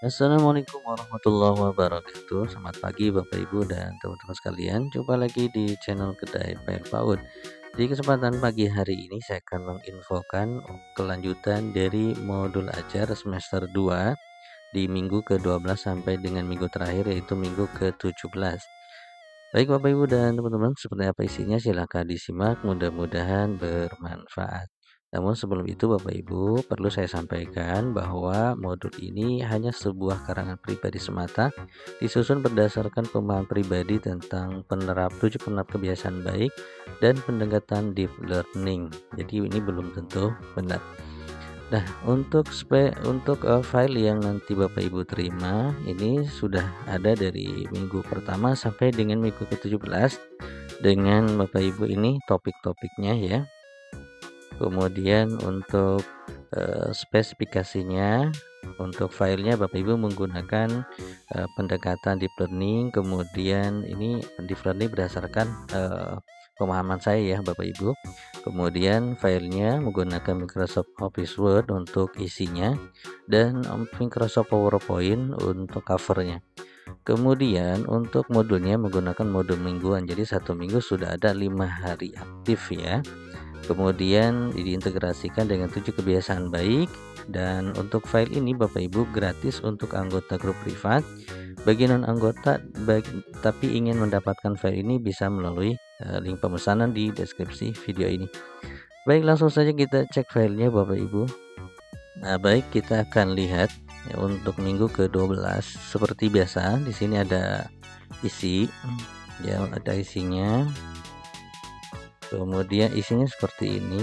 Assalamualaikum warahmatullahi wabarakatuh. Selamat pagi Bapak Ibu dan teman-teman sekalian. Jumpa lagi di channel Kedai PR PAUD. Di kesempatan pagi hari ini saya akan menginfokan kelanjutan dari modul ajar semester 2 di minggu ke-12 sampai dengan minggu terakhir yaitu minggu ke-17. Baik Bapak Ibu dan teman-teman, seperti apa isinya silahkan disimak, mudah-mudahan bermanfaat. Namun sebelum itu Bapak Ibu, perlu saya sampaikan bahwa modul ini hanya sebuah karangan pribadi semata, disusun berdasarkan pemahaman pribadi tentang 7 kebiasaan baik dan pendekatan deep learning. Jadi ini belum tentu benar. Nah, untuk file yang nanti Bapak Ibu terima ini sudah ada dari minggu pertama sampai dengan minggu ke-17 dengan Bapak Ibu ini topik-topiknya ya. Kemudian untuk spesifikasinya untuk filenya Bapak Ibu menggunakan pendekatan deep learning, kemudian ini deep learning berdasarkan pemahaman saya ya Bapak Ibu. Kemudian filenya menggunakan Microsoft Office Word untuk isinya dan Microsoft PowerPoint untuk covernya. Kemudian untuk modulnya menggunakan modul mingguan, jadi satu minggu sudah ada 5 hari aktif ya. Kemudian diintegrasikan dengan 7 kebiasaan baik, dan untuk file ini Bapak Ibu gratis untuk anggota grup privat. Bagi non anggota tapi ingin mendapatkan file ini bisa melalui link pemesanan di deskripsi video ini. Baik, langsung saja kita cek filenya Bapak Ibu. Nah, baik, kita akan lihat ya, untuk minggu ke-12 seperti biasa di sini ada isi ya, ada isinya. Kemudian isinya seperti ini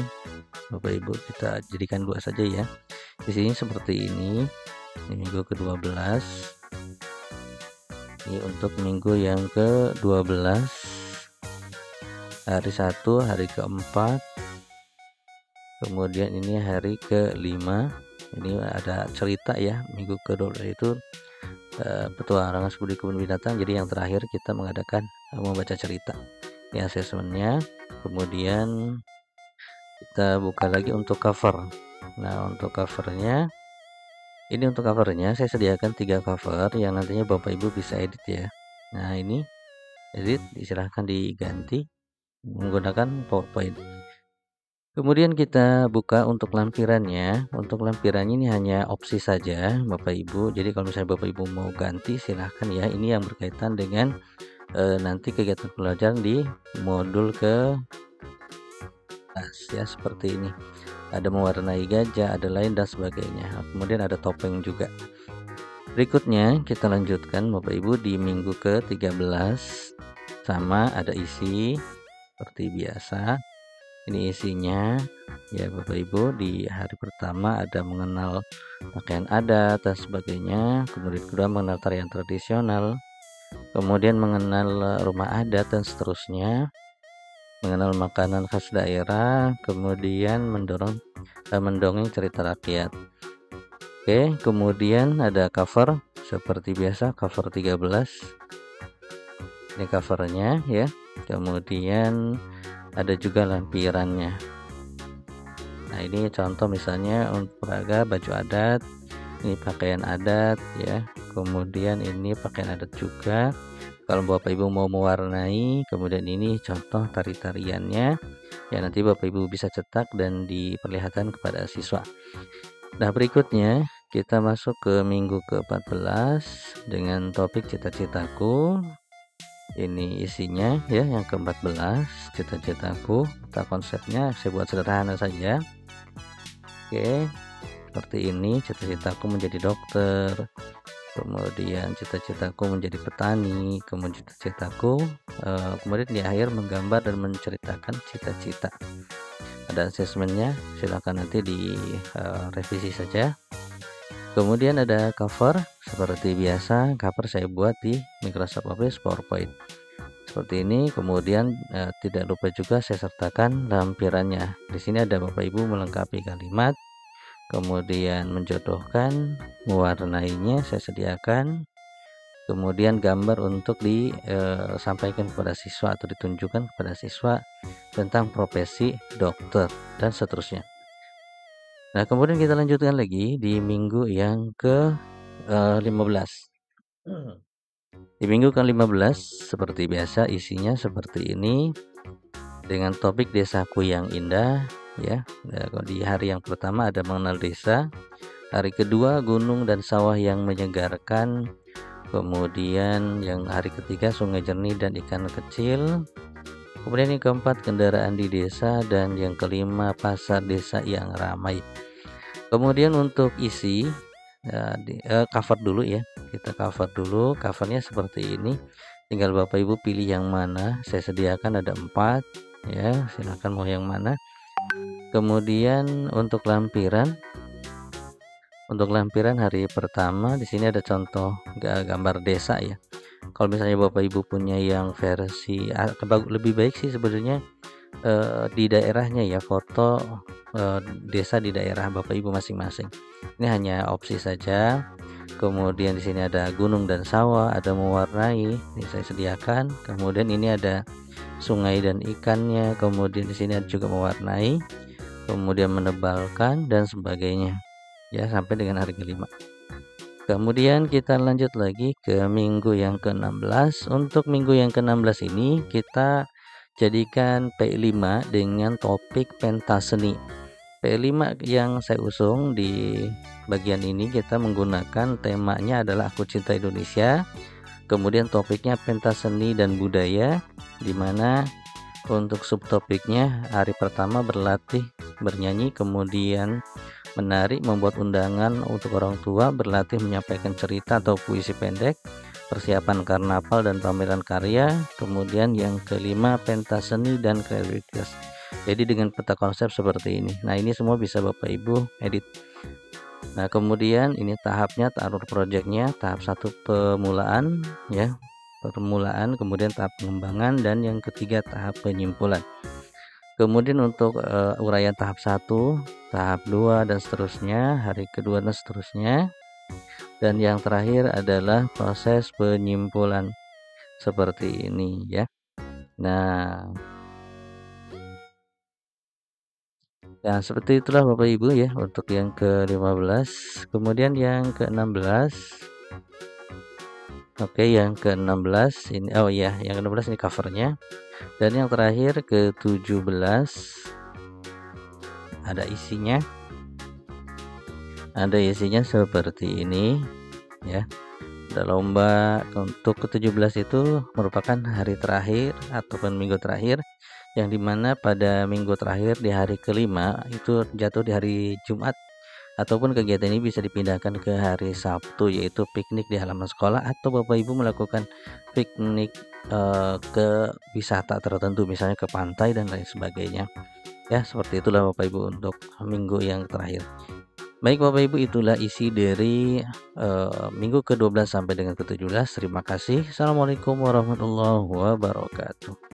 Bapak Ibu, kita jadikan 2 saja ya. Isinya seperti ini minggu ke-12. Ini untuk minggu yang ke-12 hari 1, hari ke-4, kemudian ini hari ke-5. Ini ada cerita ya, minggu ke-12 itu petualangan studi kebun binatang. Jadi yang terakhir kita mengadakan membaca cerita. Ini asesmennya. Kemudian kita buka lagi untuk cover. Nah, untuk covernya saya sediakan 3 cover yang nantinya Bapak Ibu bisa edit ya. Nah, ini edit, silahkan diganti menggunakan PowerPoint. Kemudian kita buka untuk lampirannya. Untuk lampirannya ini hanya opsi saja Bapak Ibu. Jadi kalau misalnya Bapak Ibu mau ganti silahkan ya. Ini yang berkaitan dengan nanti kegiatan pelajaran di modul ke ya, seperti ini. Ada mewarnai gajah, ada lain dan sebagainya. Kemudian ada topeng juga. Berikutnya kita lanjutkan Bapak Ibu di minggu ke-13, sama ada isi seperti biasa. Ini isinya ya Bapak Ibu. Di hari pertama ada mengenal pakaian adat dan sebagainya, kemudian kedua mengenal tarian tradisional, kemudian mengenal rumah adat dan seterusnya, mengenal makanan khas daerah, kemudian mendongeng cerita rakyat. Oke, kemudian ada cover seperti biasa, cover 13. Ini covernya ya. Kemudian ada juga lampirannya. Nah, ini contoh misalnya untuk peraga baju adat, ini pakaian adat ya. Kemudian ini pakaian adat juga. Kalau Bapak Ibu mau mewarnai, kemudian ini contoh tari-tariannya ya, nanti Bapak Ibu bisa cetak dan diperlihatkan kepada siswa. Nah, berikutnya kita masuk ke minggu ke-14 dengan topik cita-citaku. Ini isinya ya, yang ke-14 cita-citaku. Kita konsepnya saya buat sederhana saja. Oke, seperti ini. Cita-citaku menjadi dokter, kemudian cita-citaku menjadi petani, kemudian cita-citaku kemudian di akhir menggambar dan menceritakan cita-cita. Ada asesmennya, silakan nanti di revisi saja. Kemudian ada cover seperti biasa, cover saya buat di Microsoft Office PowerPoint seperti ini. Kemudian tidak lupa juga saya sertakan lampirannya. Di sini ada Bapak Ibu melengkapi kalimat, kemudian menjodohkan, mewarnainya saya sediakan, kemudian gambar untuk disampaikan kepada siswa atau ditunjukkan kepada siswa tentang profesi dokter dan seterusnya. Nah, kemudian kita lanjutkan lagi di minggu yang ke 15. Di minggu ke-15 seperti biasa isinya seperti ini dengan topik Desaku yang Indah ya. Di hari yang pertama ada mengenal desa, hari kedua gunung dan sawah yang menyegarkan, kemudian yang hari ketiga sungai jernih dan ikan kecil, kemudian yang keempat kendaraan di desa, dan yang kelima pasar desa yang ramai. Kemudian untuk isi cover dulu ya, kita cover dulu. Covernya seperti ini, tinggal Bapak Ibu pilih yang mana. Saya sediakan ada 4 ya, silahkan mau yang mana. Kemudian untuk lampiran hari pertama di sini ada contoh gambar desa ya. Kalau misalnya Bapak Ibu punya yang versi lebih baik sih sebenarnya di daerahnya ya, foto desa di daerah Bapak Ibu masing-masing. Ini hanya opsi saja. Kemudian di sini ada gunung dan sawah, ada mewarnai, ini saya sediakan. Kemudian ini ada sungai dan ikannya. Kemudian di sini ada juga mewarnai, kemudian menebalkan dan sebagainya. Ya, sampai dengan hari kelima. Kemudian kita lanjut lagi ke minggu yang ke-16. Untuk minggu yang ke-16 ini kita jadikan P5 dengan topik pentas seni. P5 yang saya usung di bagian ini kita menggunakan temanya adalah Aku Cinta Indonesia. Kemudian topiknya pentas seni dan budaya, di mana untuk subtopiknya hari pertama berlatih bernyanyi, kemudian menari, membuat undangan untuk orang tua, berlatih menyampaikan cerita atau puisi pendek, persiapan karnaval dan pameran karya. Kemudian yang kelima pentas seni dan kreativitas. Jadi dengan peta konsep seperti ini. Nah, ini semua bisa Bapak Ibu edit. Nah, kemudian ini tahapnya, alur projectnya, tahap 1 pemulaan ya, permulaan, kemudian tahap pengembangan, dan yang ketiga tahap penyimpulan. Kemudian untuk uraian tahap 1, tahap 2 dan seterusnya, hari kedua dan seterusnya. Dan yang terakhir adalah proses penyimpulan seperti ini ya. Nah, seperti itulah Bapak Ibu ya untuk yang ke-15. Kemudian yang ke-16. Oke, yang ke-16 ini, oh ya, yang ke-16 ini covernya. Dan yang terakhir ke-17 ada isinya. Ada isinya seperti ini ya. Ada lomba. Untuk ke-17 itu merupakan hari terakhir ataupun minggu terakhir, yang dimana pada minggu terakhir di hari kelima itu jatuh di hari Jumat, ataupun kegiatan ini bisa dipindahkan ke hari Sabtu, yaitu piknik di halaman sekolah, atau Bapak Ibu melakukan piknik ke wisata tertentu, misalnya ke pantai dan lain sebagainya ya. Seperti itulah Bapak Ibu untuk minggu yang terakhir. Baik Bapak Ibu, itulah isi dari minggu ke-12 sampai dengan ke-17. Terima kasih. Assalamualaikum warahmatullahi wabarakatuh.